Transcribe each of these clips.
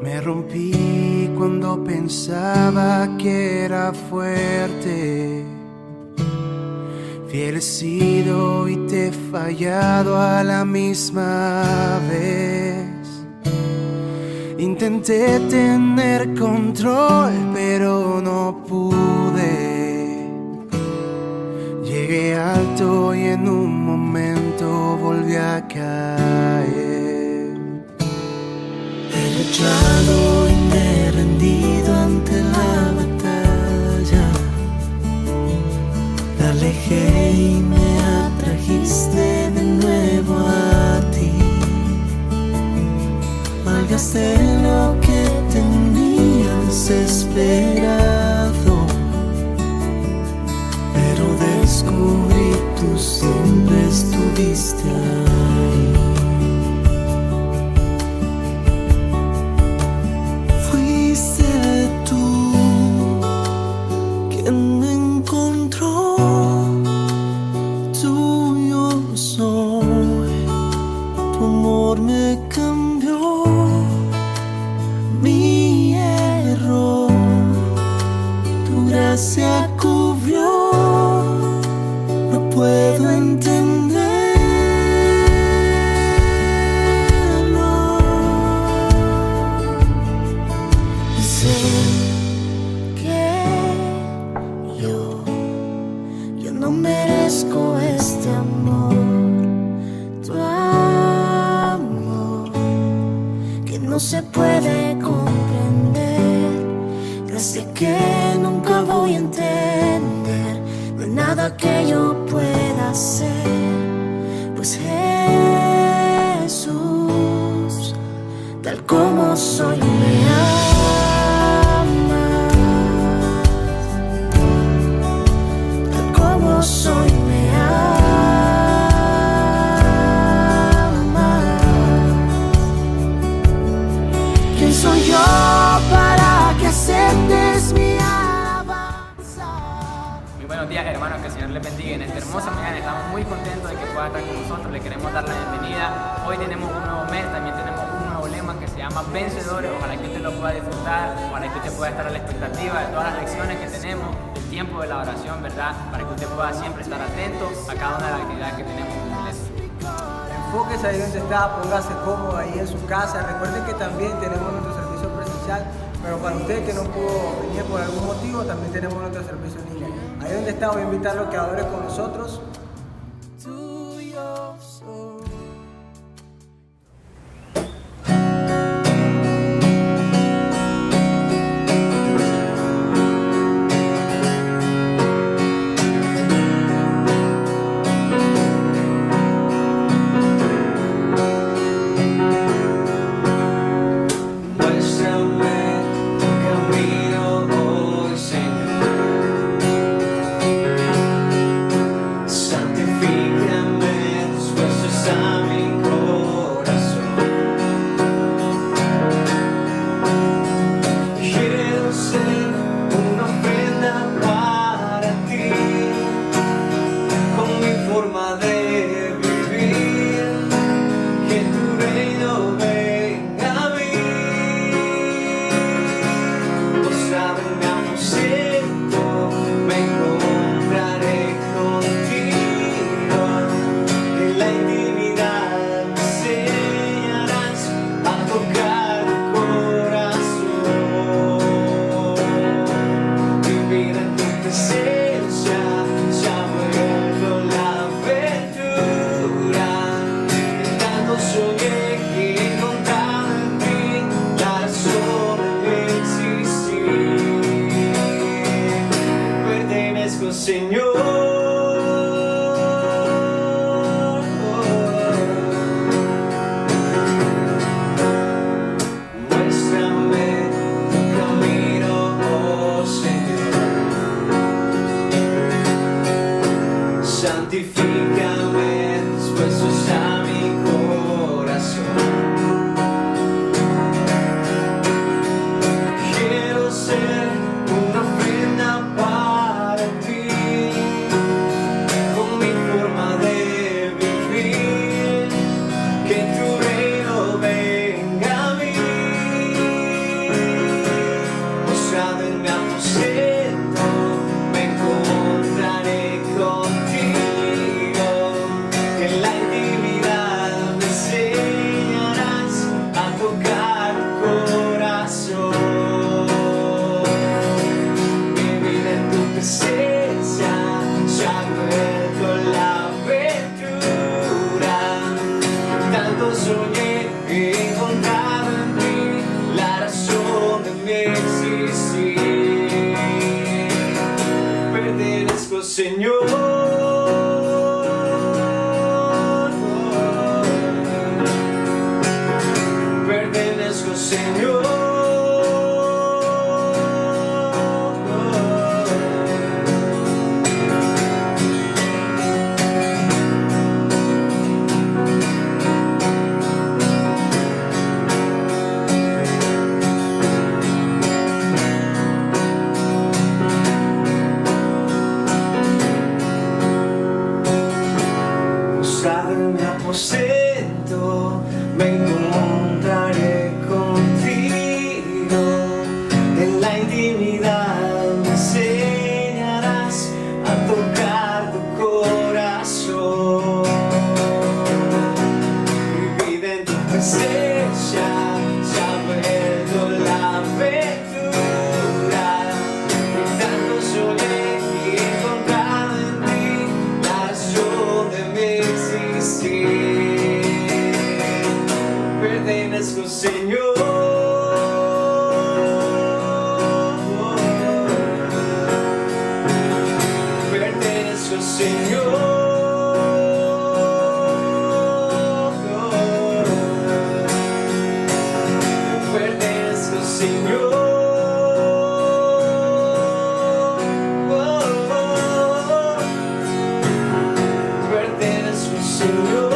Me rompí cuando pensaba que era fuerte. Fiel he sido y te he fallado a la misma vez. Intenté tener control, pero no pude. Llegué alto y en un momento volví a caer. He luchado y me he rendido ante la batalla. La alejé y me atrajiste de nuevo a ti. Malgasté lo que tenías esperado, pero descubrí tú siempre estuviste ahí. Fuiste tú quien me encontró, tuyo soy, tu amor me cambió. Mi error, tu gracia cubrió. No puedo entenderlo. Sé que yo no merezco este amor. Tu amor que no se puede comprender. Gracias que nunca voy a entender. No hay nada que yo pueda hacer, pues Jesús, tal como soy, me amas. Tal como soy, me amas. ¿Quién soy yo para que aceptes mi alabanza? Muy buenos días, hermanos, que el Señor les bendiga. En esta hermosa mañana estamos muy contentos de que pueda estar con nosotros. Le queremos dar la bienvenida. Hoy tenemos un nuevo mes, también tenemos un nuevo lema que se llama Vencedores. Ojalá que usted lo pueda disfrutar, ojalá que usted pueda estar a la expectativa de todas las lecciones que tenemos, el tiempo de la oración, ¿verdad? Para que usted pueda siempre estar atento a cada una de las actividades que tenemos en la iglesia. Enfóquese ahí donde está, póngase cómodo ahí en su casa. Recuerden que también tenemos nuestro servicio presencial, pero para usted que no pudo venir por algún motivo, también tenemos nuestro servicio en línea. Ahí donde está, voy a invitarlo a que adore con nosotros. Tuyo soy. Muéstrame tu camino hoy, Señor. Señor. Usar mi aposento, me encontraré contigo. En la intimidad me enseñarás a tocar tu corazón. Mi vida en tu presencia se ha vuelto la aventura. Y tanto soñé y he encontrado en ti la razón de mi existir. Pertenezco, Señor. Pertenezco, Señor. Pertenezco, Señor. Pertenezco, Señor.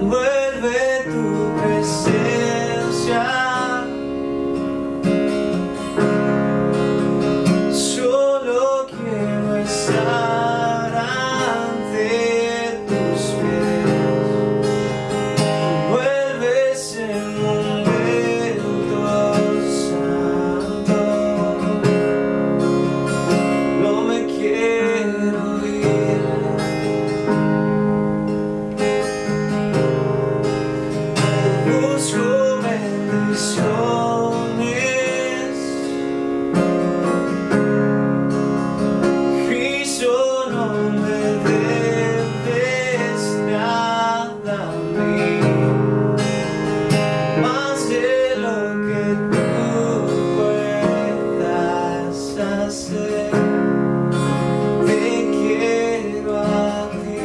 Vuelve tu presencia. Solo quiero estar ante tus pies. Vuelve ese momento santo. No me quiero ir. Busco bendiciones. Cristo, no me debes nada a mí, más de lo que tú puedas hacer. Te quiero a ti.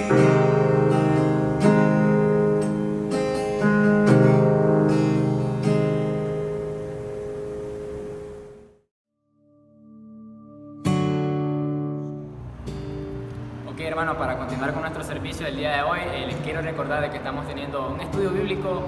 Ok, hermano, para continuar con nuestro servicio del día de hoy, les quiero recordar de que estamos teniendo un estudio bíblico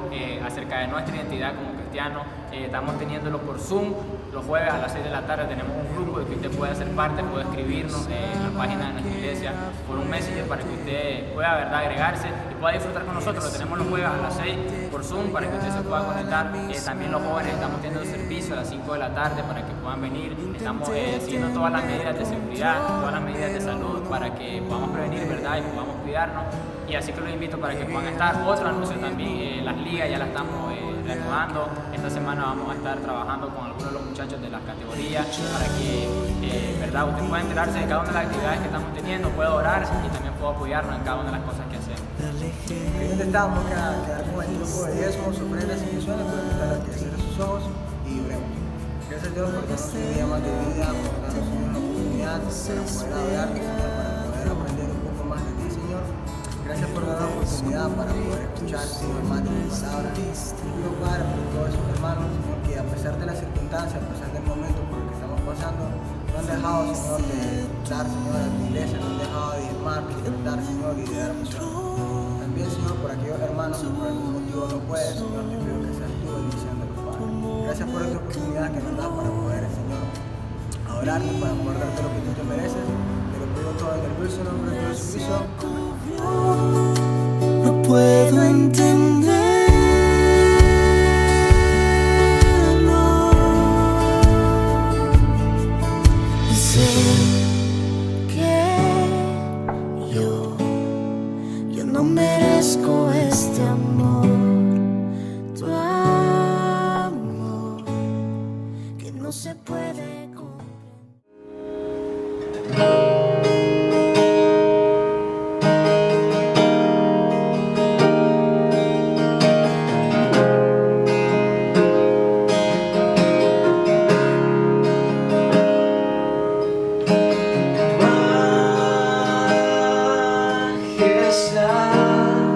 acerca de nuestra identidad como cristianos. Estamos teniéndolo por Zoom los jueves a las 6 de la tarde. Tenemos un grupo de que usted puede ser parte, puede escribirnos en la página de nuestra iglesia por un messenger para que usted pueda, ¿verdad?, agregarse y pueda disfrutar con nosotros. Lo tenemos los jueves a las 6 por Zoom para que usted se pueda conectar. También los jóvenes estamos teniendo servicio a las 5 de la tarde para que puedan venir. Estamos siguiendo todas las medidas de seguridad, todas las medidas de salud para que podamos prevenir, ¿verdad?, y podamos cuidarnos. Y así que los invito para que puedan estar. Otro anuncio también, las ligas ya las estamos reanudando. Esta semana vamos a estar trabajando con algunos de los muchachos de las categorías para que, ¿verdad?, usted pueda enterarse de cada una de las actividades que estamos teniendo, pueda orar y también pueda apoyarnos en cada una de las cosas que hacemos. Ahí donde estamos, vamos a quedar con el tiempo de diezmos, ofrendas y misiones, para invitar a que cierre sus ojos y oremos. Gracias a Dios por darnos un día más de vida, por darnos una oportunidad para poder adorarte, Señor, para poder aprender un poco más de ti, Señor. Gracias por dar la oportunidad para poder escuchar, Señor, más de tu palabra. Pido, Padre, por todos esos hermanos, Señor, que a pesar de las circunstancias, a pesar del momento por el que estamos pasando, no han dejado, Señor, de dar, Señor, a tu iglesia, no han dejado de diezmar, de dar, Señor, y de dar misión. También, Señor, por aquellos hermanos que por algún motivo no pueden, Señor, te pido que seas tú bendicionándolos, Padre. Gracias por esta oportunidad que nos das para poder, Señor, adorarte, para poder darte lo que tú te mereces. Te lo pido todo en el dulce nombre de Jesucristo. No puedo entenderlo. Sé que yo no merezco este amor, tu amor que no se puede comprender. Majestad,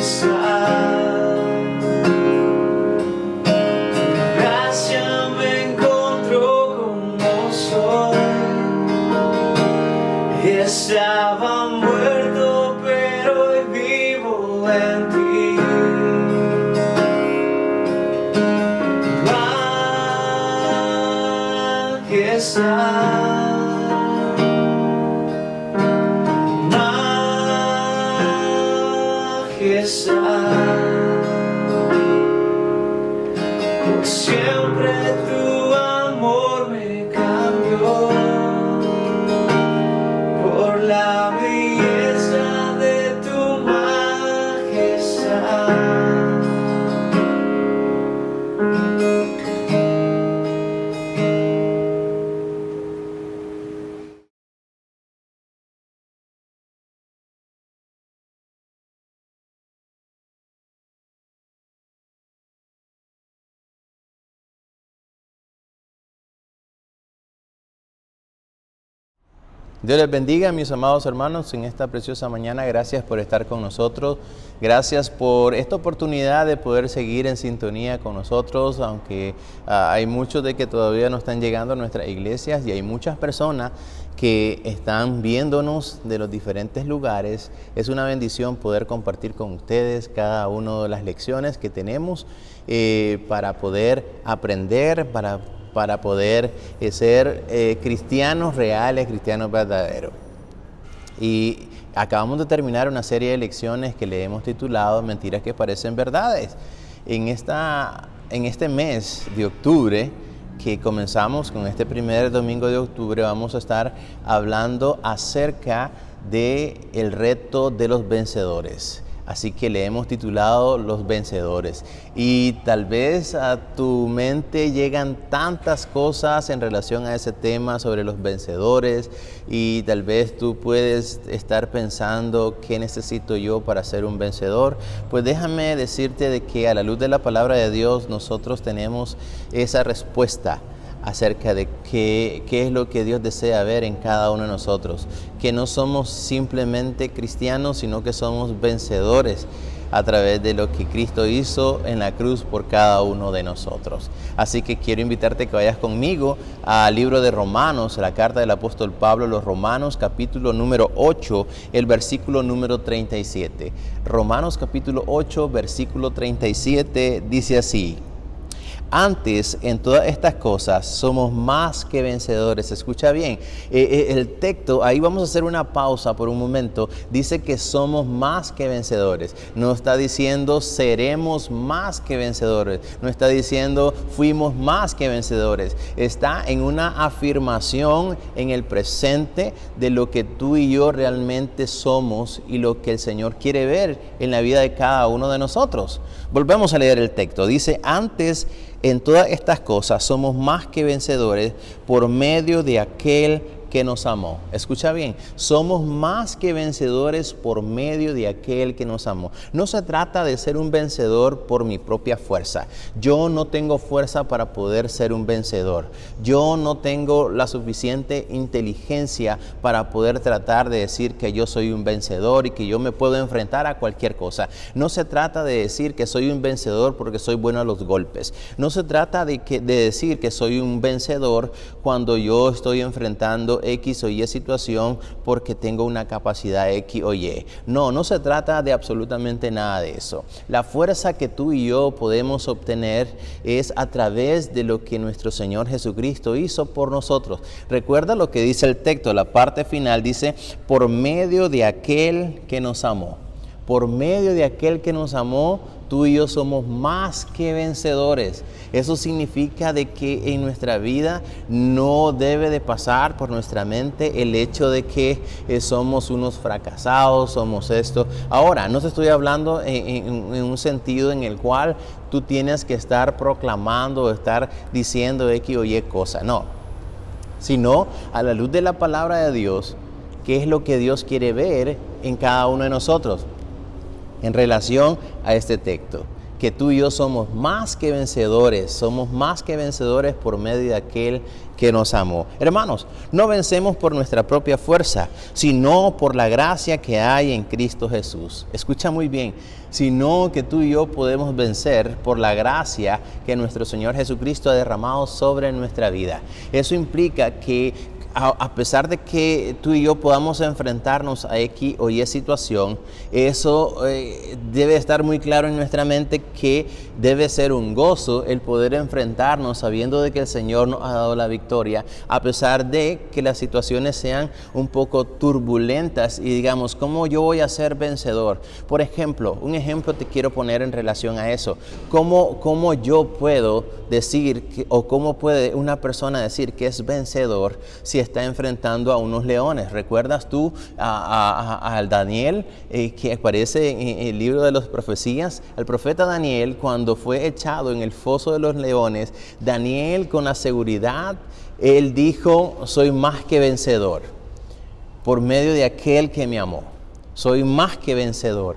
está. Gracia me encontró como soy. Estaba muerto, pero hoy vivo en ti. Por siempre tu amor me cambió, por la belleza de tu majestad. Dios les bendiga, mis amados hermanos, en esta preciosa mañana. Gracias por estar con nosotros. Gracias por esta oportunidad de poder seguir en sintonía con nosotros, aunque hay muchos de que todavía no están llegando a nuestras iglesias y hay muchas personas que están viéndonos de los diferentes lugares. Es una bendición poder compartir con ustedes cada una de las lecciones que tenemos para poder aprender, para poder ser cristianos reales, cristianos verdaderos. Y acabamos de terminar una serie de lecciones que le hemos titulado Mentiras que parecen verdades. En este mes de octubre, que comenzamos con este primer domingo de octubre, vamos a estar hablando acerca del reto de los vencedores. Así que le hemos titulado Los Vencedores. Y tal vez a tu mente llegan tantas cosas en relación a ese tema sobre los vencedores, y tal vez tú puedes estar pensando, ¿qué necesito yo para ser un vencedor? Pues déjame decirte de que a la luz de la palabra de Dios nosotros tenemos esa respuesta acerca de qué es lo que Dios desea ver en cada uno de nosotros, que no somos simplemente cristianos, sino que somos vencedores a través de lo que Cristo hizo en la cruz por cada uno de nosotros. Así que quiero invitarte a que vayas conmigo al libro de Romanos, la carta del apóstol Pablo a los Romanos, capítulo número 8, el versículo número 37. Romanos capítulo 8, versículo 37 dice así: Antes, en todas estas cosas, somos más que vencedores. Escucha bien, el texto, ahí vamos a hacer una pausa por un momento. Dice que somos más que vencedores. No está diciendo seremos más que vencedores. No está diciendo fuimos más que vencedores. Está en una afirmación en el presente de lo que tú y yo realmente somos y lo que el Señor quiere ver en la vida de cada uno de nosotros. Volvemos a leer el texto. Dice, antes, en todas estas cosas somos más que vencedores por medio de aquel que nos amó. Escucha bien, somos más que vencedores por medio de aquel que nos amó. No se trata de ser un vencedor por mi propia fuerza. Yo no tengo fuerza para poder ser un vencedor. Yo no tengo la suficiente inteligencia para poder tratar de decir que yo soy un vencedor y que yo me puedo enfrentar a cualquier cosa. No se trata de decir que soy un vencedor porque soy bueno a los golpes. No se trata de decir que soy un vencedor cuando yo estoy enfrentando X o Y situación porque tengo una capacidad X o Y. No se trata de absolutamente nada de eso. La fuerza que tú y yo podemos obtener es a través de lo que nuestro Señor Jesucristo hizo por nosotros. Recuerda lo que dice el texto, la parte final dice, por medio de aquel que nos amó. Por medio de aquel que nos amó, tú y yo somos más que vencedores. Eso significa de que en nuestra vida no debe de pasar por nuestra mente el hecho de que somos unos fracasados, somos esto. Ahora, no te estoy hablando en un sentido en el cual tú tienes que estar proclamando o estar diciendo X o Y cosa, no. Sino a la luz de la palabra de Dios, ¿qué es lo que Dios quiere ver en cada uno de nosotros? En relación a este texto, que tú y yo somos más que vencedores por medio de aquel que nos amó. Hermanos, no vencemos por nuestra propia fuerza, sino por la gracia que hay en Cristo Jesús. Escucha muy bien, sino que tú y yo podemos vencer por la gracia que nuestro Señor Jesucristo ha derramado sobre nuestra vida. Eso implica que a pesar de que tú y yo podamos enfrentarnos a X o Y situación, eso debe estar muy claro en nuestra mente que debe ser un gozo el poder enfrentarnos sabiendo de que el Señor nos ha dado la victoria, a pesar de que las situaciones sean un poco turbulentas y digamos, ¿cómo yo voy a ser vencedor? Por ejemplo, un ejemplo te quiero poner en relación a eso. ¿Cómo yo puedo decir o cómo puede una persona decir que es vencedor si está enfrentando a unos leones? ¿Recuerdas tú al Daniel que aparece en el libro de las profecías? El profeta Daniel, cuando fue echado en el foso de los leones, Daniel con la seguridad, él dijo, soy más que vencedor por medio de aquel que me amó. Soy más que vencedor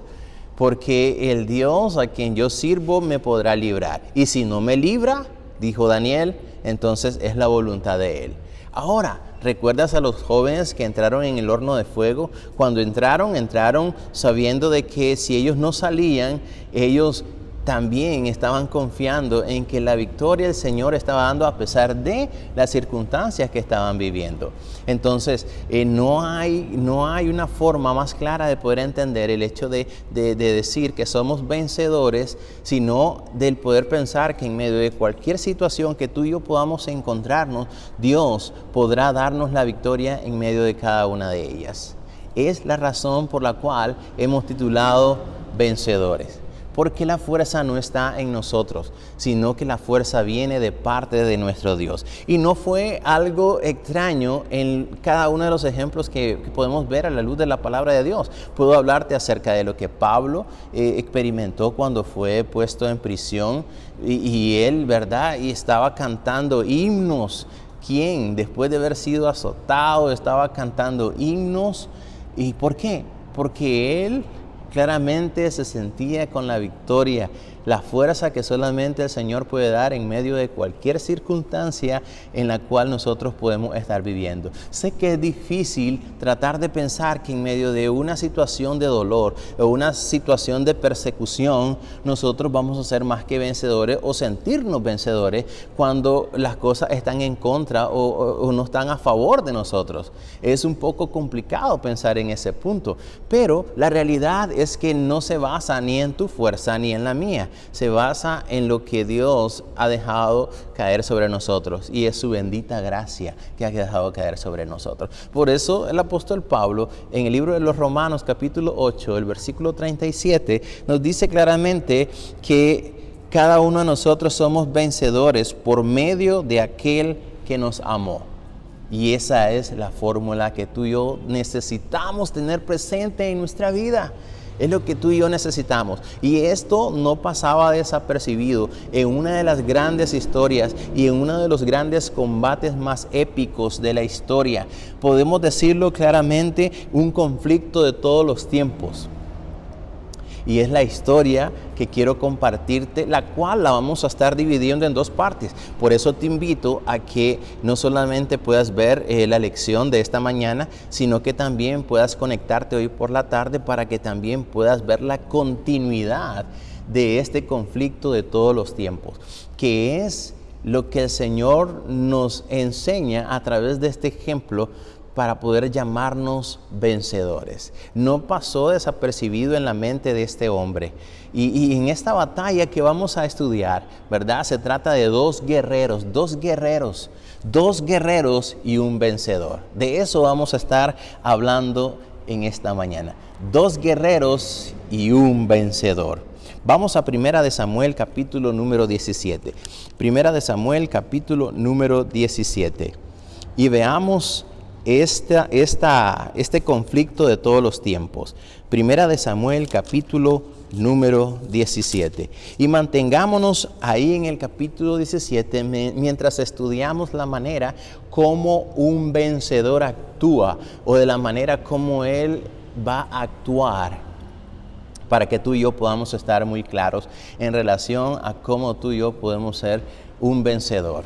porque el Dios a quien yo sirvo me podrá librar. Y si no me libra, dijo Daniel, entonces es la voluntad de él. Ahora, ¿recuerdas a los jóvenes que entraron en el horno de fuego? Cuando entraron sabiendo de que si ellos no salían, ellos también estaban confiando en que la victoria el Señor estaba dando a pesar de las circunstancias que estaban viviendo. Entonces, no hay una forma más clara de poder entender el hecho de decir que somos vencedores, sino del poder pensar que en medio de cualquier situación que tú y yo podamos encontrarnos, Dios podrá darnos la victoria en medio de cada una de ellas. Es la razón por la cual hemos titulado Vencedores. Porque la fuerza no está en nosotros, sino que la fuerza viene de parte de nuestro Dios. Y no fue algo extraño en cada uno de los ejemplos que podemos ver a la luz de la palabra de Dios. Puedo hablarte acerca de lo que Pablo experimentó cuando fue puesto en prisión y él, ¿verdad? Y estaba cantando himnos. ¿Quién? Después de haber sido azotado, estaba cantando himnos. ¿Y por qué? Porque él claramente se sentía con la victoria, la fuerza que solamente el Señor puede dar en medio de cualquier circunstancia en la cual nosotros podemos estar viviendo. Sé que es difícil tratar de pensar que en medio de una situación de dolor o una situación de persecución, nosotros vamos a ser más que vencedores o sentirnos vencedores cuando las cosas están en contra o no están a favor de nosotros. Es un poco complicado pensar en ese punto, pero la realidad es que no se basa ni en tu fuerza ni en la mía. Se basa en lo que Dios ha dejado caer sobre nosotros y es su bendita gracia que ha dejado caer sobre nosotros. Por eso el apóstol Pablo en el libro de los Romanos capítulo 8, el versículo 37 nos dice claramente que cada uno de nosotros somos vencedores por medio de aquel que nos amó. Y esa es la fórmula que tú y yo necesitamos tener presente en nuestra vida. Es lo que tú y yo necesitamos. Y esto no pasaba desapercibido en una de las grandes historias y en uno de los grandes combates más épicos de la historia. Podemos decirlo claramente, un conflicto de todos los tiempos. Y es la historia que quiero compartirte, la cual la vamos a estar dividiendo en dos partes. Por eso te invito a que no solamente puedas ver la lección de esta mañana, sino que también puedas conectarte hoy por la tarde para que también puedas ver la continuidad de este conflicto de todos los tiempos, que es lo que el Señor nos enseña a través de este ejemplo para poder llamarnos vencedores. No pasó desapercibido en la mente de este hombre. Y en esta batalla que vamos a estudiar, ¿verdad? Se trata de dos guerreros y un vencedor. De eso vamos a estar hablando en esta mañana. Dos guerreros y un vencedor. Vamos a Primera de Samuel capítulo número 17. Primera de Samuel capítulo número 17. Y veamos este conflicto de todos los tiempos. Primera de Samuel capítulo número 17. Y mantengámonos ahí en el capítulo 17 mientras estudiamos la manera como un vencedor actúa o de la manera como él va a actuar para que tú y yo podamos estar muy claros en relación a cómo tú y yo podemos ser un vencedor.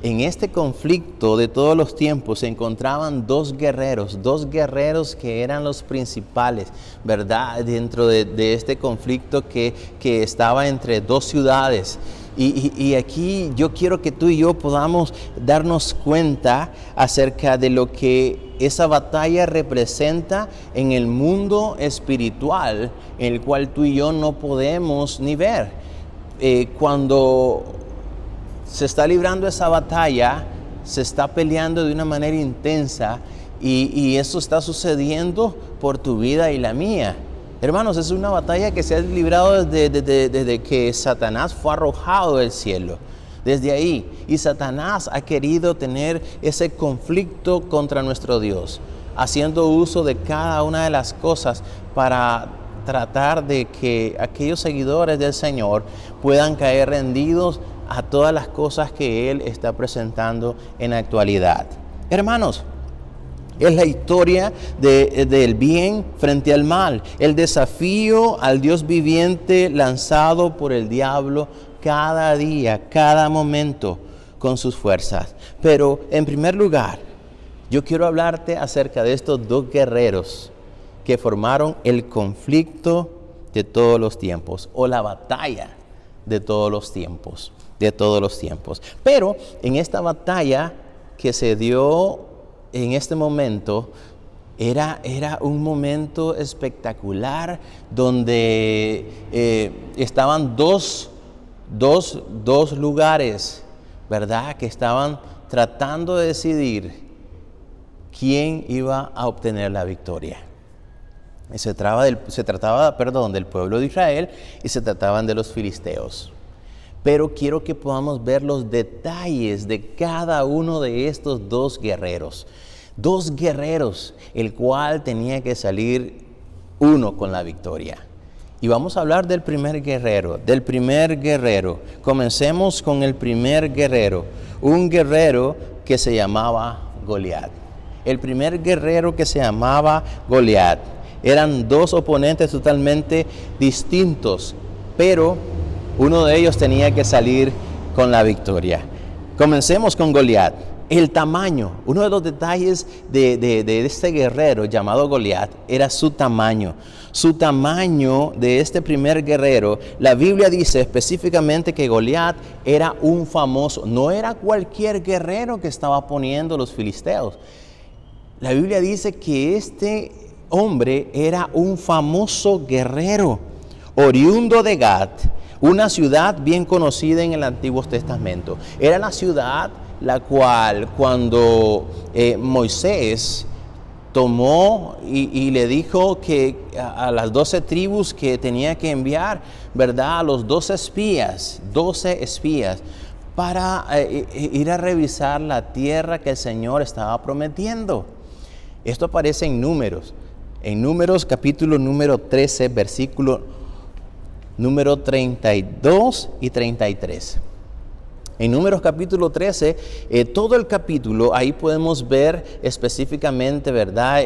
En este conflicto de todos los tiempos se encontraban dos guerreros que eran los principales, ¿verdad? Dentro de este conflicto que estaba entre dos ciudades. Y aquí yo quiero que tú y yo podamos darnos cuenta acerca de lo que esa batalla representa en el mundo espiritual, en el cual tú y yo no podemos ni ver. Cuando se está librando esa batalla, se está peleando de una manera intensa y eso está sucediendo por tu vida y la mía. Hermanos, es una batalla que se ha librado desde que Satanás fue arrojado del cielo. Desde ahí. Y Satanás ha querido tener ese conflicto contra nuestro Dios, haciendo uso de cada una de las cosas para tratar de que aquellos seguidores del Señor puedan caer rendidos a todas las cosas que Él está presentando en la actualidad. Hermanos, es la historia del bien frente al mal, el desafío al Dios viviente lanzado por el diablo cada día, cada momento con sus fuerzas. Pero en primer lugar, yo quiero hablarte acerca de estos dos guerreros que formaron el conflicto de todos los tiempos, o la batalla de todos los tiempos, Pero en esta batalla que se dio en este momento, era un momento espectacular donde estaban dos lugares, ¿verdad? Que estaban tratando de decidir quién iba a obtener la victoria. Se trataba del pueblo de Israel y se trataban de los filisteos. Pero quiero que podamos ver los detalles de cada uno de estos dos guerreros. Dos guerreros, el cual tenía que salir uno con la victoria. Y vamos a hablar del primer guerrero. Comencemos con el primer guerrero. Un guerrero que se llamaba Goliat. El primer guerrero que se llamaba Goliat. Eran dos oponentes totalmente distintos, pero uno de ellos tenía que salir con la victoria. Comencemos con Goliat. El tamaño. Uno de los detalles de este guerrero llamado Goliat era su tamaño. Su tamaño de este primer guerrero. La Biblia dice específicamente que Goliat era un famoso. No era cualquier guerrero que estaba poniendo los filisteos. La Biblia dice que este hombre era un famoso guerrero, oriundo de Gat, una ciudad bien conocida en el Antiguo Testamento. Era la ciudad la cual cuando Moisés tomó y le dijo que a las 12 tribus que tenía que enviar, ¿verdad? A los 12 espías para ir a revisar la tierra que el Señor estaba prometiendo. Esto aparece en Números. En Números capítulo número 13, versículo número 32 y 33. En Números capítulo 13, todo el capítulo, ahí podemos ver específicamente, ¿verdad?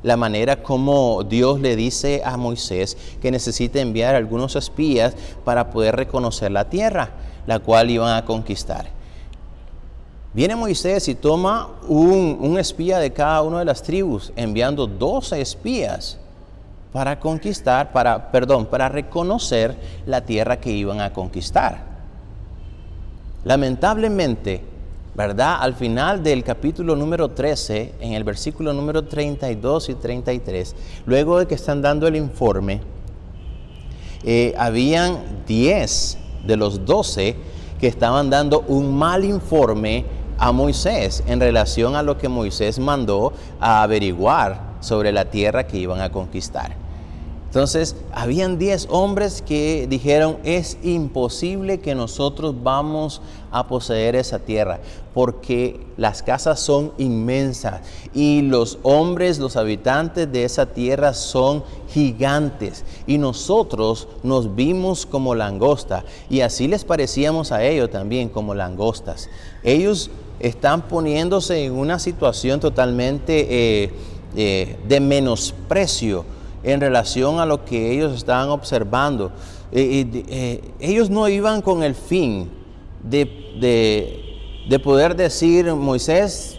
La manera como Dios le dice a Moisés que necesita enviar algunos espías para poder reconocer la tierra, la cual iban a conquistar. Viene Moisés y toma un espía de cada una de las tribus, enviando 12 espías para conquistar, para reconocer la tierra que iban a conquistar. Lamentablemente, ¿verdad? Al final del capítulo número 13, en el versículo número 32 y 33, luego de que están dando el informe, habían 10 de los 12 que estaban dando un mal informe a Moisés en relación a lo que Moisés mandó a averiguar sobre la tierra que iban a conquistar. Entonces, habían 10 hombres que dijeron, es imposible que nosotros vamos a poseer esa tierra, porque las casas son inmensas y los hombres, los habitantes de esa tierra son gigantes y nosotros nos vimos como langosta y así les parecíamos a ellos también como langostas. Ellos están poniéndose en una situación totalmente de menosprecio en relación a lo que ellos estaban observando. Ellos no iban con el fin de poder decir, Moisés,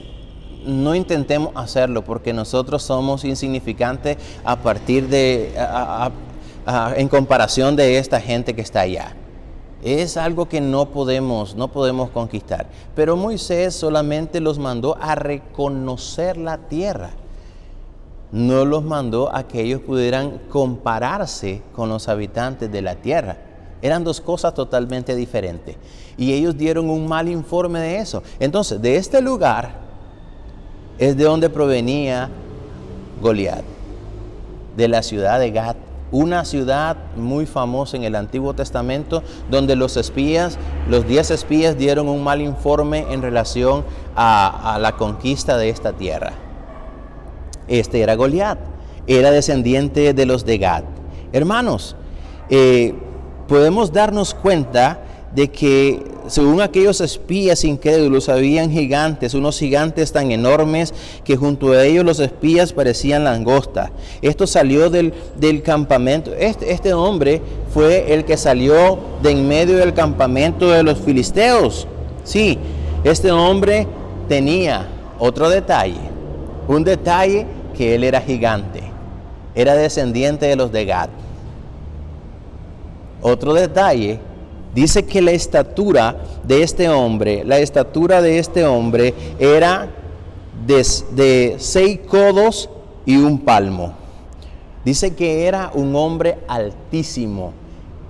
no intentemos hacerlo porque nosotros somos insignificantes a partir de, en comparación de esta gente que está allá. Es algo que no podemos conquistar. Pero Moisés solamente los mandó a reconocer la tierra. No los mandó a que ellos pudieran compararse con los habitantes de la tierra. Eran dos cosas totalmente diferentes. Y ellos dieron un mal informe de eso. Entonces, de este lugar es de donde provenía Goliat, de la ciudad de Gat. Una ciudad muy famosa en el Antiguo Testamento, donde los 10 espías dieron un mal informe en relación a la conquista de esta tierra. Este era Goliat, era descendiente de los de Gat. Hermanos, podemos darnos cuenta de que según aquellos espías incrédulos habían gigantes, unos gigantes tan enormes que junto a ellos los espías parecían langostas. Esto salió del campamento. Este hombre fue el que salió de en medio del campamento de los filisteos. Sí, este hombre tenía otro detalle, un detalle que él era gigante, era descendiente de los de Gad. Otro detalle, dice que la estatura de este hombre era de 6 codos y 1 palmo. Dice que era un hombre altísimo.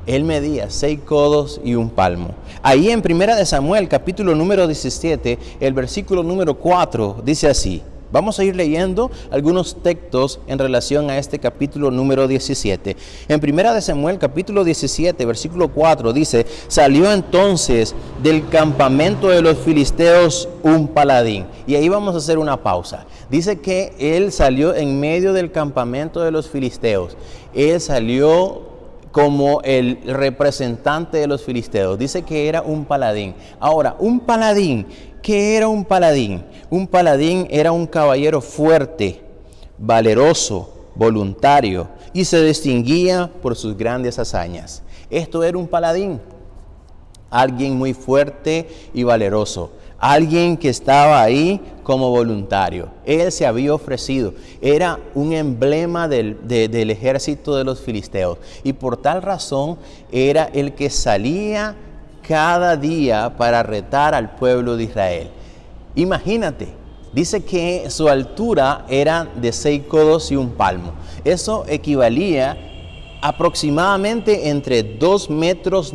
Él medía 6 codos y 1 palmo. Ahí en 1 Samuel, capítulo número 17, el versículo número 4, dice así. Vamos a ir leyendo algunos textos en relación a este capítulo número 17. En 1 Samuel, capítulo 17, versículo 4, dice: salió entonces del campamento de los filisteos un paladín. Y ahí vamos a hacer una pausa. Dice que él salió en medio del campamento de los filisteos. Él salió como el representante de los filisteos. Dice que era un paladín. Ahora, un paladín, ¿qué era un paladín? Un paladín era un caballero fuerte, valeroso, voluntario, y se distinguía por sus grandes hazañas. Esto era un paladín, alguien muy fuerte y valeroso, alguien que estaba ahí como voluntario. Él se había ofrecido, era un emblema del ejército de los filisteos, y por tal razón era el que salía cada día para retar al pueblo de Israel. Imagínate, dice que su altura era de 6 codos y 1 palmo. Eso equivalía aproximadamente entre 2,90 metros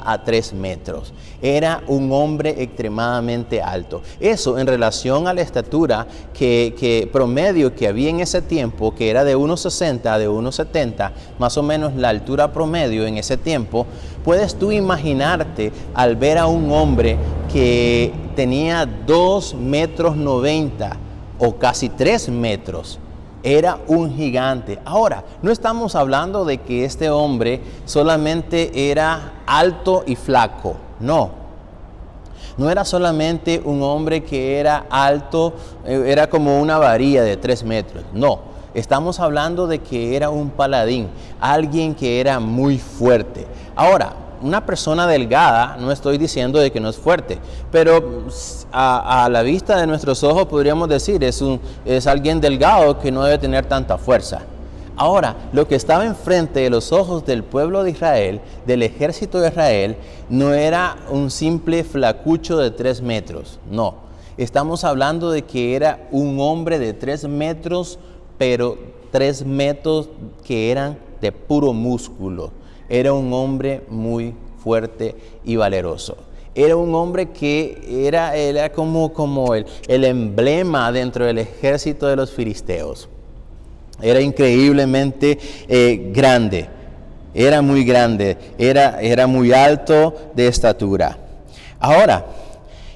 a 3 metros. Era un hombre extremadamente alto. Eso en relación a la estatura que promedio que había en ese tiempo, que era de 1,60 de 1,70, más o menos la altura promedio en ese tiempo. Puedes tú imaginarte al ver a un hombre que tenía 2,90 metros o casi 3 metros. Era un gigante. Ahora, no estamos hablando de que este hombre solamente era alto y flaco. No era solamente un hombre que era alto, era como una varilla de 3 metros. No, estamos hablando de que era un paladín, alguien que era muy fuerte. Ahora, una persona delgada, no estoy diciendo de que no es fuerte, pero a la vista de nuestros ojos podríamos decir, es alguien delgado que no debe tener tanta fuerza. Ahora, lo que estaba enfrente de los ojos del pueblo de Israel, del ejército de Israel, no era un simple flacucho de 3 metros, no. Estamos hablando de que era un hombre de 3 metros, pero 3 metros que eran de puro músculo. Era un hombre muy fuerte y valeroso. Era un hombre que era como el emblema dentro del ejército de los filisteos. Era increíblemente grande. Era muy grande. Era muy alto de estatura. Ahora,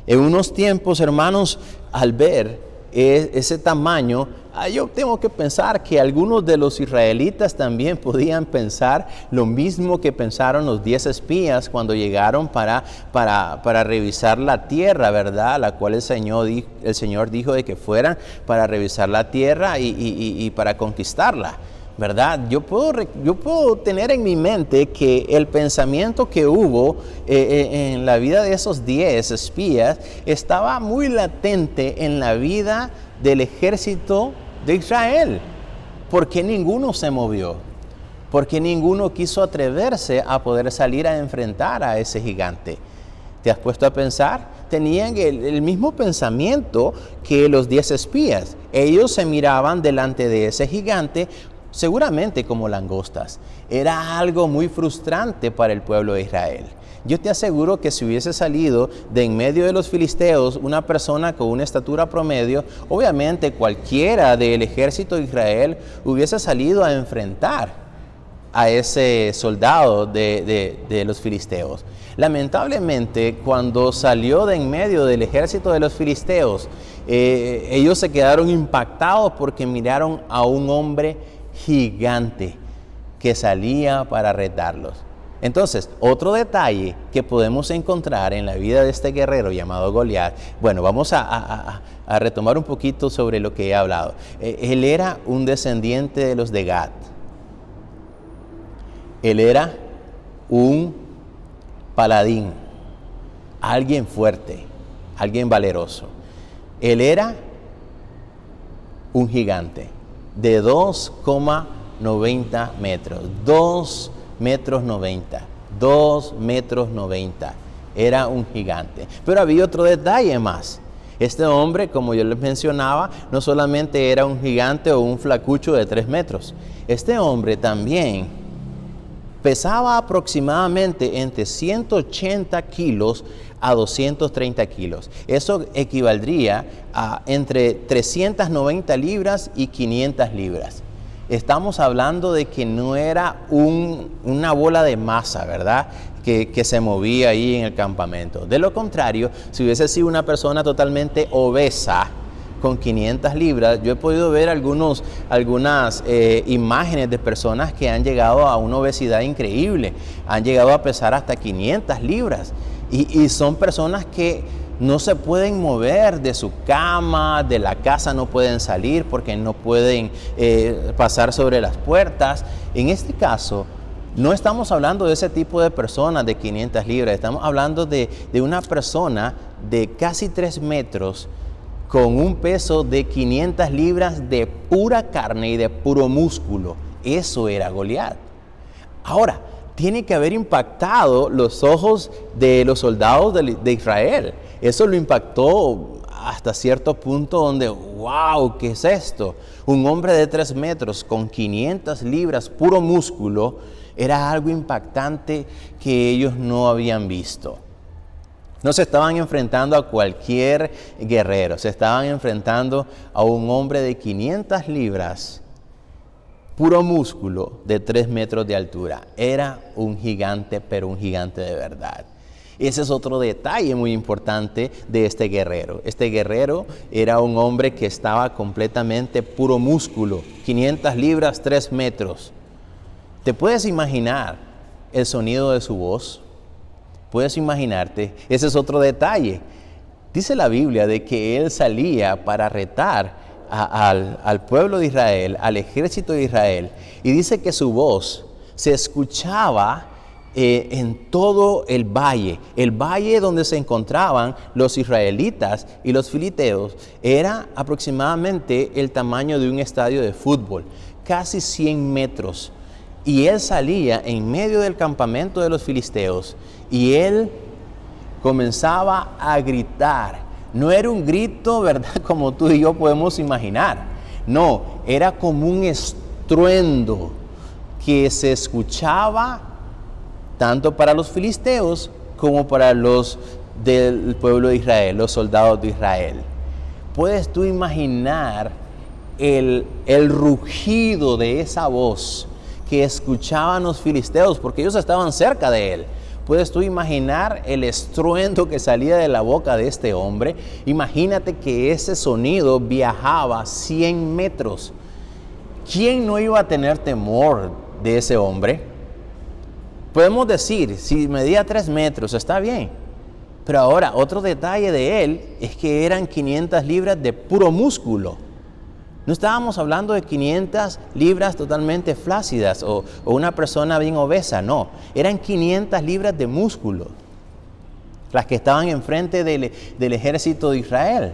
en unos tiempos, hermanos, al ver ese tamaño, yo tengo que pensar que algunos de los israelitas también podían pensar lo mismo que pensaron los 10 espías cuando llegaron para revisar la tierra, ¿verdad? La cual el Señor dijo de que fueran para revisar la tierra y para conquistarla. ¿verdad? Yo puedo tener en mi mente que el pensamiento que hubo en la vida de esos 10 espías estaba muy latente en la vida del ejército de Israel. ¿Por qué ninguno se movió? ¿Por qué ninguno quiso atreverse a poder salir a enfrentar a ese gigante? ¿Te has puesto a pensar? Tenían el mismo pensamiento que los 10 espías. Ellos se miraban delante de ese gigante seguramente como langostas. Era algo muy frustrante para el pueblo de Israel. Yo te aseguro que si hubiese salido de en medio de los filisteos una persona con una estatura promedio, obviamente cualquiera del ejército de Israel hubiese salido a enfrentar a ese soldado de los filisteos. Lamentablemente, cuando salió de en medio del ejército de los filisteos, ellos se quedaron impactados porque miraron a un hombre gigante que salía para retarlos. Entonces, otro detalle que podemos encontrar en la vida de este guerrero llamado Goliat, bueno, vamos a retomar un poquito sobre lo que he hablado. Él era un descendiente de los de Gad. Él era un paladín, alguien fuerte, alguien valeroso. Él era un gigante de 2,90 metros, 2 metros 90, 2 metros 90. Era un gigante. Pero había otro detalle más. Este hombre, como yo les mencionaba, no solamente era un gigante o un flacucho de 3 metros. Este hombre también pesaba aproximadamente entre 180 kilos a 230 kilos. Eso equivaldría a entre 390 libras y 500 libras. Estamos hablando de que no era una bola de masa, ¿verdad? Que se movía ahí en el campamento. De lo contrario, si hubiese sido una persona totalmente obesa, con 500 libras, yo he podido ver algunas imágenes de personas que han llegado a una obesidad increíble, han llegado a pesar hasta 500 libras y son personas que no se pueden mover de su cama, de la casa no pueden salir porque no pueden pasar sobre las puertas. En este caso, no estamos hablando de ese tipo de personas de 500 libras, estamos hablando de una persona de casi 3 metros, con un peso de 500 libras de pura carne y de puro músculo. Eso era Goliat. Ahora, tiene que haber impactado los ojos de los soldados de Israel. Eso lo impactó hasta cierto punto donde, wow, ¿qué es esto? Un hombre de 3 metros con 500 libras puro músculo era algo impactante que ellos no habían visto. No se estaban enfrentando a cualquier guerrero, se estaban enfrentando a un hombre de 500 libras, puro músculo, de 3 metros de altura. Era un gigante, pero un gigante de verdad. Ese es otro detalle muy importante de este guerrero. Este guerrero era un hombre que estaba completamente puro músculo, 500 libras, 3 metros. ¿Te puedes imaginar el sonido de su voz? Puedes imaginarte, ese es otro detalle. Dice la Biblia de que él salía para retar al pueblo de Israel, al ejército de Israel, y dice que su voz se escuchaba en todo el valle donde se encontraban los israelitas y los filisteos, era aproximadamente el tamaño de un estadio de fútbol, casi 100 metros. Y él salía en medio del campamento de los filisteos y él comenzaba a gritar. No era un grito, ¿verdad?, como tú y yo podemos imaginar. No, era como un estruendo que se escuchaba tanto para los filisteos como para los del pueblo de Israel, los soldados de Israel. ¿Puedes tú imaginar el rugido de esa voz que escuchaban los filisteos, porque ellos estaban cerca de él? ¿Puedes tú imaginar el estruendo que salía de la boca de este hombre? Imagínate que ese sonido viajaba 100 metros. ¿Quién no iba a tener temor de ese hombre? Podemos decir, si medía 3 metros, está bien. Pero ahora, otro detalle de él es que eran 500 libras de puro músculo. No estábamos hablando de 500 libras totalmente flácidas o una persona bien obesa, no. Eran 500 libras de músculo, las que estaban enfrente del ejército de Israel.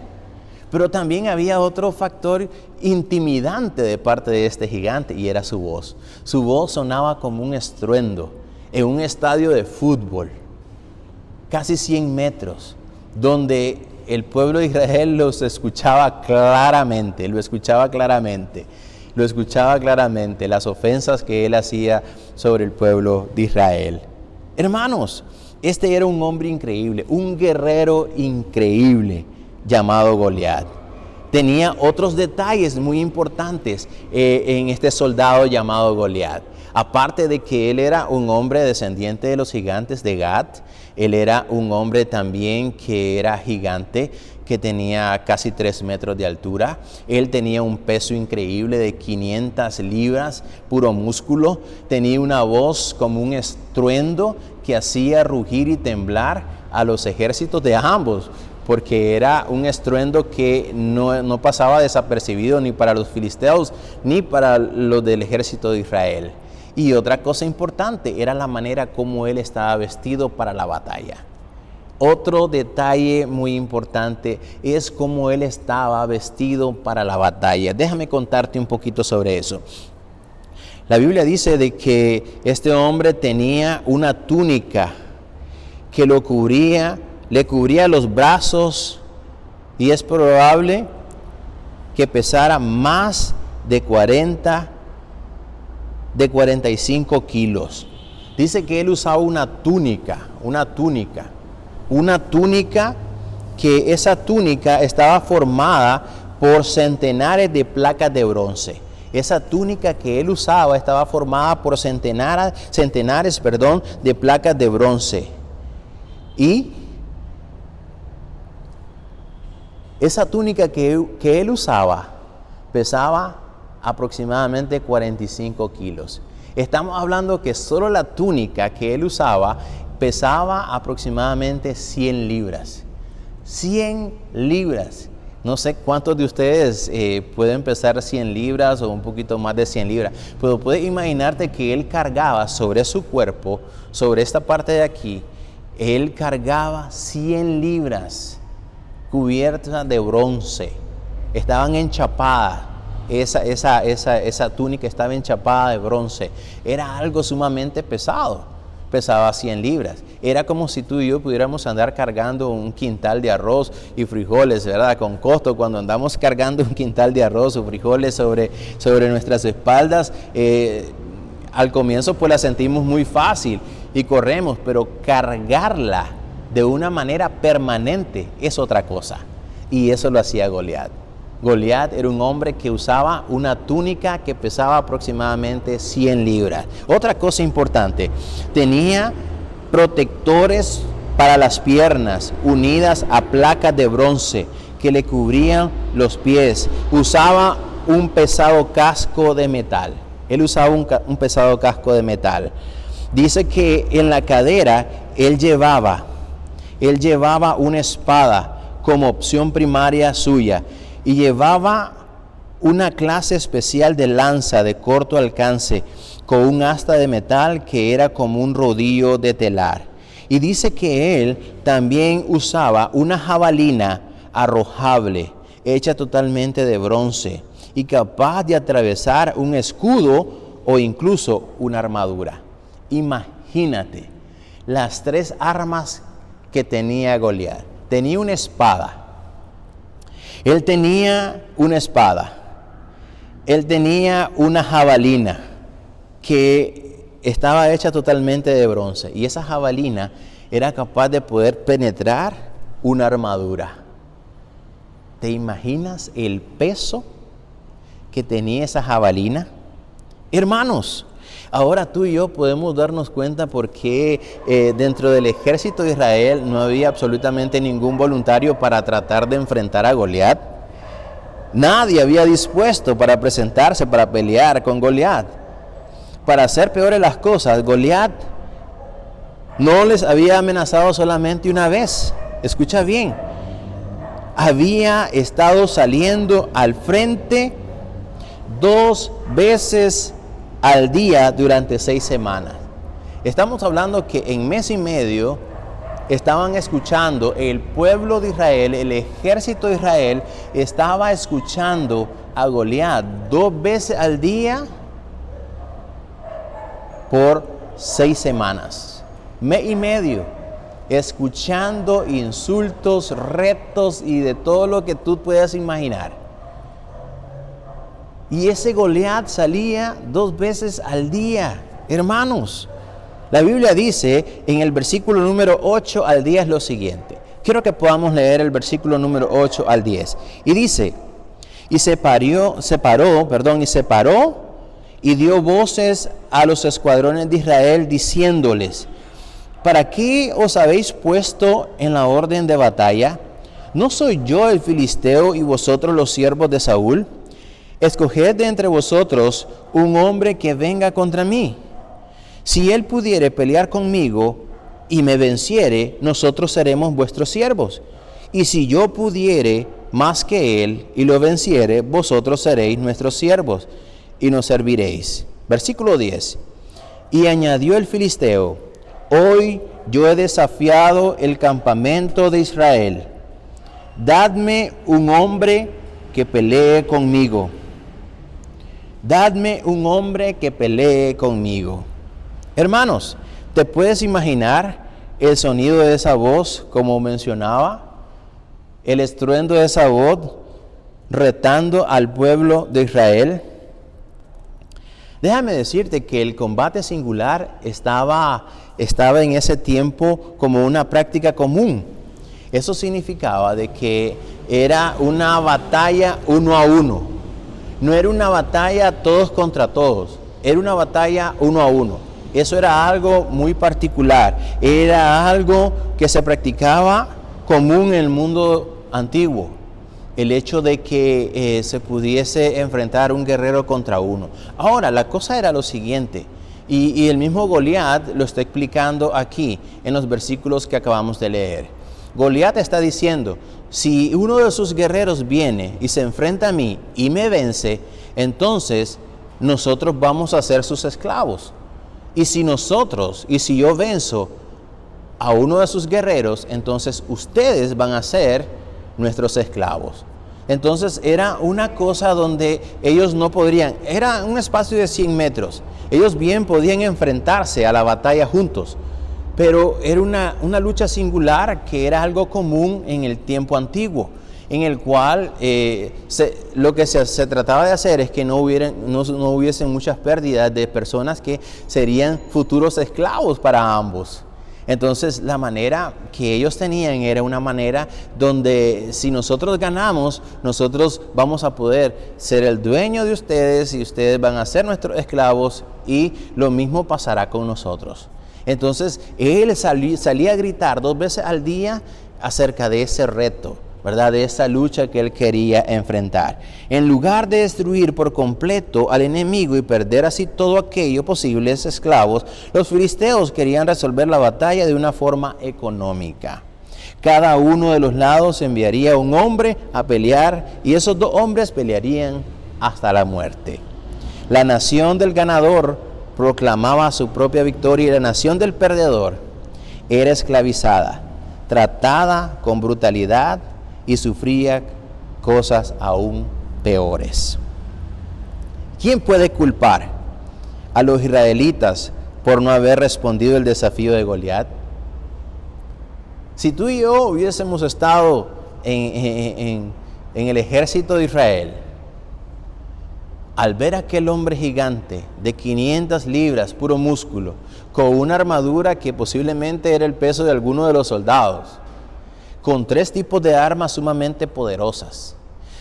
Pero también había otro factor intimidante de parte de este gigante, y era su voz. Su voz sonaba como un estruendo en un estadio de fútbol, casi 100 metros, donde el pueblo de Israel lo escuchaba claramente, las ofensas que él hacía sobre el pueblo de Israel. Hermanos, este era un hombre increíble, un guerrero increíble, llamado Goliat. Tenía otros detalles muy importantes en este soldado llamado Goliat. Aparte de que él era un hombre descendiente de los gigantes de Gat, él era un hombre también que era gigante, que tenía casi 3 metros de altura. Él tenía un peso increíble de 500 libras, puro músculo. Tenía una voz como un estruendo que hacía rugir y temblar a los ejércitos de ambos, porque era un estruendo que no pasaba desapercibido ni para los filisteos ni para los del ejército de Israel. Y otra cosa importante era la manera como él estaba vestido para la batalla. Otro detalle muy importante es cómo él estaba vestido para la batalla. Déjame contarte un poquito sobre eso. La Biblia dice de que este hombre tenía una túnica que le cubría los brazos, y es probable que pesara más de 45 kilos. Dice que él usaba una túnica, que esa túnica estaba formada por centenares de placas de bronce. Esa túnica que él usaba estaba formada por centenares de placas de bronce. Y esa túnica que él usaba pesaba aproximadamente 45 kilos. Estamos hablando que solo la túnica que él usaba pesaba aproximadamente 100 libras. 100 libras. No sé cuántos de ustedes pueden pesar 100 libras o un poquito más de 100 libras, pero puedes imaginarte que él cargaba sobre su cuerpo, sobre esta parte de aquí, él cargaba 100 libras cubiertas de bronce. Estaban enchapadas. Esa túnica estaba enchapada de bronce. Era algo sumamente pesado. Pesaba 100 libras. Era como si tú y yo pudiéramos andar cargando un quintal de arroz y frijoles, ¿verdad? Con costo, cuando andamos cargando un quintal de arroz o frijoles sobre nuestras espaldas, al comienzo pues la sentimos muy fácil y corremos, pero cargarla de una manera permanente es otra cosa. Y eso lo hacía Goliat. Goliat era un hombre que usaba una túnica que pesaba aproximadamente 100 libras. Otra cosa importante, tenía protectores para las piernas unidas a placas de bronce que le cubrían los pies. Usaba un pesado casco de metal. Él usaba un pesado casco de metal. Dice que en la cadera él llevaba una espada como opción primaria suya. Y llevaba una clase especial de lanza de corto alcance con un asta de metal que era como un rodillo de telar. Y dice que él también usaba una jabalina arrojable, hecha totalmente de bronce y capaz de atravesar un escudo o incluso una armadura. Imagínate las 3 armas que tenía Goliat. Tenía una espada. Él tenía una espada, él tenía una jabalina que estaba hecha totalmente de bronce, y esa jabalina era capaz de poder penetrar una armadura. ¿Te imaginas el peso que tenía esa jabalina? Hermanos, ahora tú y yo podemos darnos cuenta por qué dentro del ejército de Israel no había absolutamente ningún voluntario para tratar de enfrentar a Goliat. Nadie había dispuesto para presentarse, para pelear con Goliat. Para hacer peores las cosas, Goliat no les había amenazado solamente una vez. Escucha bien. Había estado saliendo al frente 2 veces al día durante 6 semanas. Estamos hablando que en mes y medio estaban escuchando, el pueblo de Israel, el ejército de Israel, estaba escuchando a Goliat 2 veces al día por 6 semanas. Mes y medio, escuchando insultos, retos y de todo lo que tú puedas imaginar. Y ese Goliat salía 2 veces al día. Hermanos, la Biblia dice en el versículo número 8 al 10 lo siguiente. Quiero que podamos leer el versículo número 8 al 10. Y dice, y se paró y dio voces a los escuadrones de Israel diciéndoles, ¿para qué os habéis puesto en la orden de batalla? ¿No soy yo el filisteo y vosotros los siervos de Saúl? Escoged de entre vosotros un hombre que venga contra mí. Si él pudiere pelear conmigo y me venciere, nosotros seremos vuestros siervos. Y si yo pudiere más que él y lo venciere, vosotros seréis nuestros siervos y nos serviréis. Versículo 10. Y añadió el filisteo, hoy yo he desafiado el campamento de Israel. Dadme un hombre que pelee conmigo. Dadme un hombre que pelee conmigo. Hermanos, ¿te puedes imaginar el sonido de esa voz como mencionaba? El estruendo de esa voz retando al pueblo de Israel. Déjame decirte que el combate singular estaba en ese tiempo como una práctica común. Eso significaba de que era una batalla 1 a 1. No era una batalla todos contra todos, era una batalla 1 a 1. Eso era algo muy particular, era algo que se practicaba común en el mundo antiguo. El hecho de que se pudiese enfrentar un guerrero contra uno. Ahora, la cosa era lo siguiente, y el mismo Goliat lo está explicando aquí en los versículos que acabamos de leer. Goliat está diciendo, si uno de sus guerreros viene y se enfrenta a mí y me vence, entonces nosotros vamos a ser sus esclavos. Y si yo venzo a uno de sus guerreros, entonces ustedes van a ser nuestros esclavos. Entonces era una cosa donde ellos no podrían, era un espacio de 100 metros. Ellos bien podían enfrentarse a la batalla juntos, pero era una lucha singular que era algo común en el tiempo antiguo, en el cual lo que se trataba de hacer es que no hubiesen muchas pérdidas de personas que serían futuros esclavos para ambos. Entonces la manera que ellos tenían era una manera donde si nosotros ganamos, nosotros vamos a poder ser el dueño de ustedes y ustedes van a ser nuestros esclavos y lo mismo pasará con nosotros. Entonces él salía a gritar 2 veces al día acerca de ese reto, ¿verdad? De esa lucha que él quería enfrentar. En lugar de destruir por completo al enemigo y perder así todo aquello posibles esclavos, los filisteos querían resolver la batalla de una forma económica. Cada uno de los lados enviaría un hombre a pelear y esos 2 hombres pelearían hasta la muerte. La nación del ganador proclamaba su propia victoria y la nación del perdedor era esclavizada, tratada con brutalidad y sufría cosas aún peores. ¿Quién puede culpar a los israelitas por no haber respondido el desafío de Goliat? Si tú y yo hubiésemos estado en el ejército de Israel, al ver a aquel hombre gigante de 500 libras, puro músculo, con una armadura que posiblemente era el peso de alguno de los soldados, con 3 tipos de armas sumamente poderosas,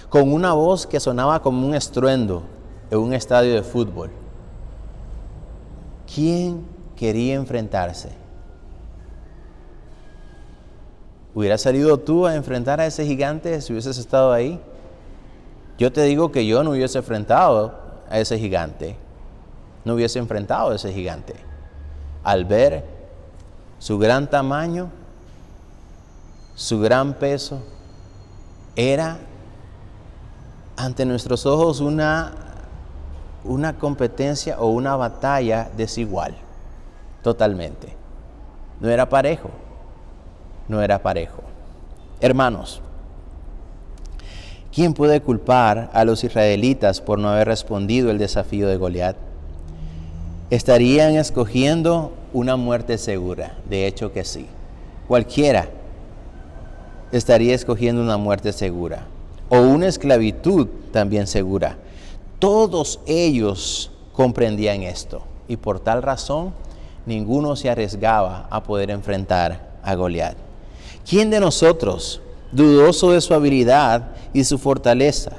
con una voz que sonaba como un estruendo en un estadio de fútbol. ¿Quién quería enfrentarse? ¿Hubieras salido tú a enfrentar a ese gigante si hubieses estado ahí? Yo te digo que yo no hubiese enfrentado a ese gigante. No hubiese enfrentado a ese gigante. Al ver su gran tamaño, su gran peso, era ante nuestros ojos una una competencia o una batalla desigual, totalmente. No era parejo, no era parejo. Hermanos, ¿quién puede culpar a los israelitas por no haber respondido el desafío de Goliat? Estarían escogiendo una muerte segura, de hecho que sí. Cualquiera estaría escogiendo una muerte segura o una esclavitud también segura. Todos ellos comprendían esto y por tal razón ninguno se arriesgaba a poder enfrentar a Goliat. ¿Quién de nosotros, dudoso de su habilidad y su fortaleza,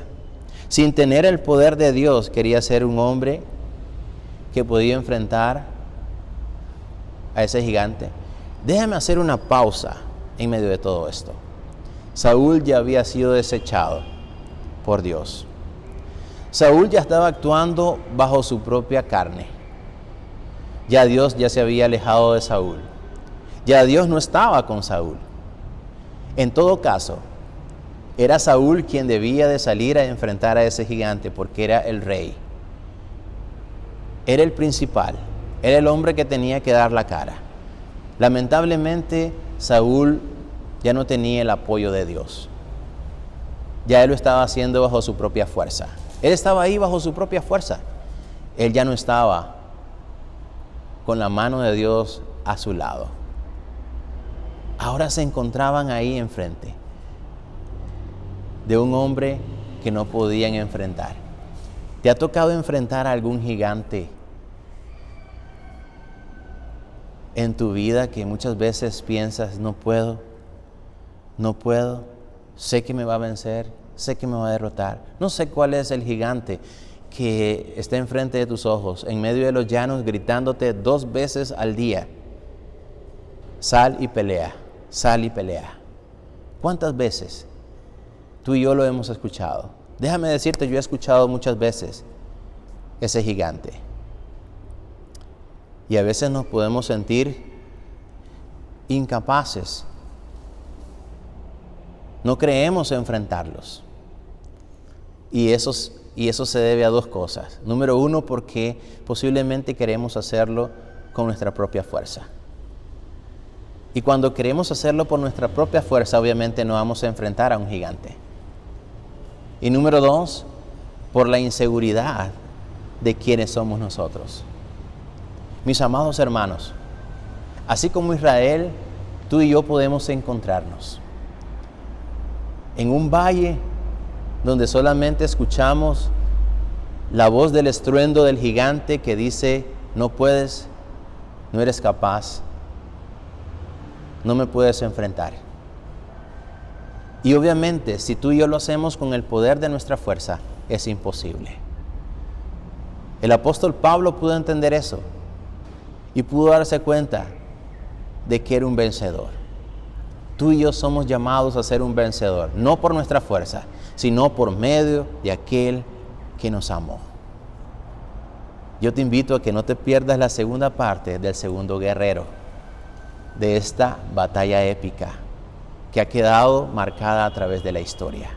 sin tener el poder de Dios, quería ser un hombre que podía enfrentar a ese gigante? Déjame hacer una pausa en medio de todo esto. Saúl ya había sido desechado por Dios. Saúl ya estaba actuando bajo su propia carne. Ya Dios ya se había alejado de Saúl. Ya Dios no estaba con Saúl. En todo caso, era Saúl quien debía de salir a enfrentar a ese gigante porque era el rey. Era el principal. Era el hombre que tenía que dar la cara. Lamentablemente, Saúl ya no tenía el apoyo de Dios. Ya él lo estaba haciendo bajo su propia fuerza. Él estaba ahí bajo su propia fuerza. Él ya no estaba con la mano de Dios a su lado. Ahora se encontraban ahí enfrente de un hombre que no podían enfrentar. ¿Te ha tocado enfrentar a algún gigante en tu vida que muchas veces piensas, no puedo, sé que me va a vencer, sé que me va a derrotar? No sé cuál es el gigante que está enfrente de tus ojos, en medio de los llanos, gritándote 2 veces al día: sal y pelea, sal y pelea. ¿Cuántas veces tú y yo lo hemos escuchado? Déjame decirte, yo he escuchado muchas veces ese gigante. Y a veces nos podemos sentir incapaces. No creemos enfrentarlos. Y eso se debe a 2 cosas. Número 1, porque posiblemente queremos hacerlo con nuestra propia fuerza. Y cuando queremos hacerlo por nuestra propia fuerza, obviamente no vamos a enfrentar a un gigante. Y número 2, por la inseguridad de quiénes somos nosotros. Mis amados hermanos, así como Israel, tú y yo podemos encontrarnos en un valle donde solamente escuchamos la voz del estruendo del gigante que dice: no puedes, no eres capaz, no me puedes enfrentar. Y obviamente, si tú y yo lo hacemos con el poder de nuestra fuerza, es imposible. El apóstol Pablo pudo entender eso y pudo darse cuenta de que era un vencedor. Tú y yo somos llamados a ser un vencedor, no por nuestra fuerza, sino por medio de aquel que nos amó. Yo te invito a que no te pierdas la segunda parte del segundo guerrero de esta batalla épica que ha quedado marcada a través de la historia.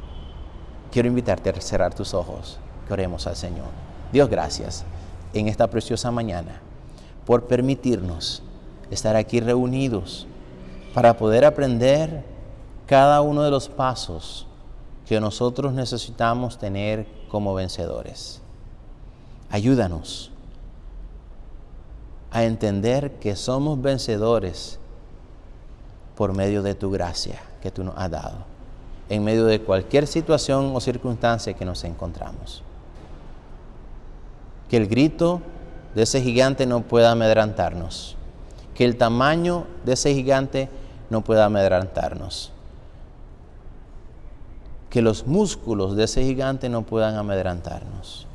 Quiero invitarte a cerrar tus ojos, que oremos al Señor. Dios, gracias en esta preciosa mañana por permitirnos estar aquí reunidos para poder aprender cada uno de los pasos que nosotros necesitamos tener como vencedores. Ayúdanos a entender que somos vencedores por medio de tu gracia que tú nos has dado, en medio de cualquier situación o circunstancia que nos encontramos. Que el grito de ese gigante no pueda amedrantarnos, que el tamaño de ese gigante no pueda amedrantarnos, que los músculos de ese gigante no puedan amedrantarnos,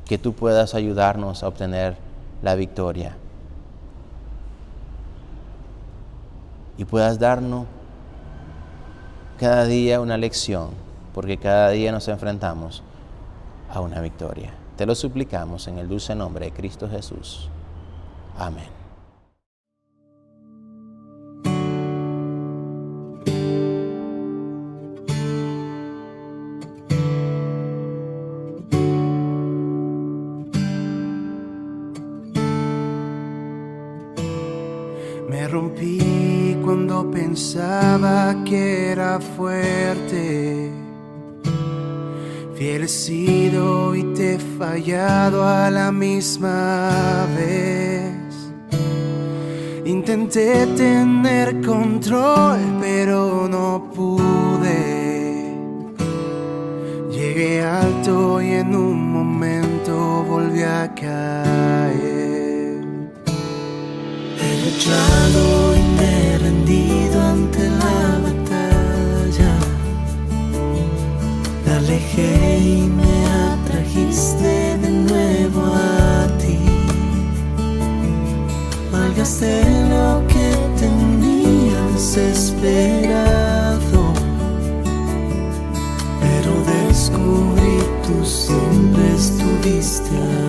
que tú puedas ayudarnos a obtener la victoria y puedas darnos cada día una lección, porque cada día nos enfrentamos a una victoria. Te lo suplicamos en el dulce nombre de Cristo Jesús. Amén. Me rompí cuando pensaba que era fuerte. Fiel he sido y te he fallado a la misma vez. Intenté tener control, pero no pude. Llegué alto y en un momento volví a caer. He luchado y me he rendido ante la batalla. Me alejé y me atrajiste de nuevo a ti. Malgasté lo que tenías esperado, pero descubrí tú siempre estuviste ahí.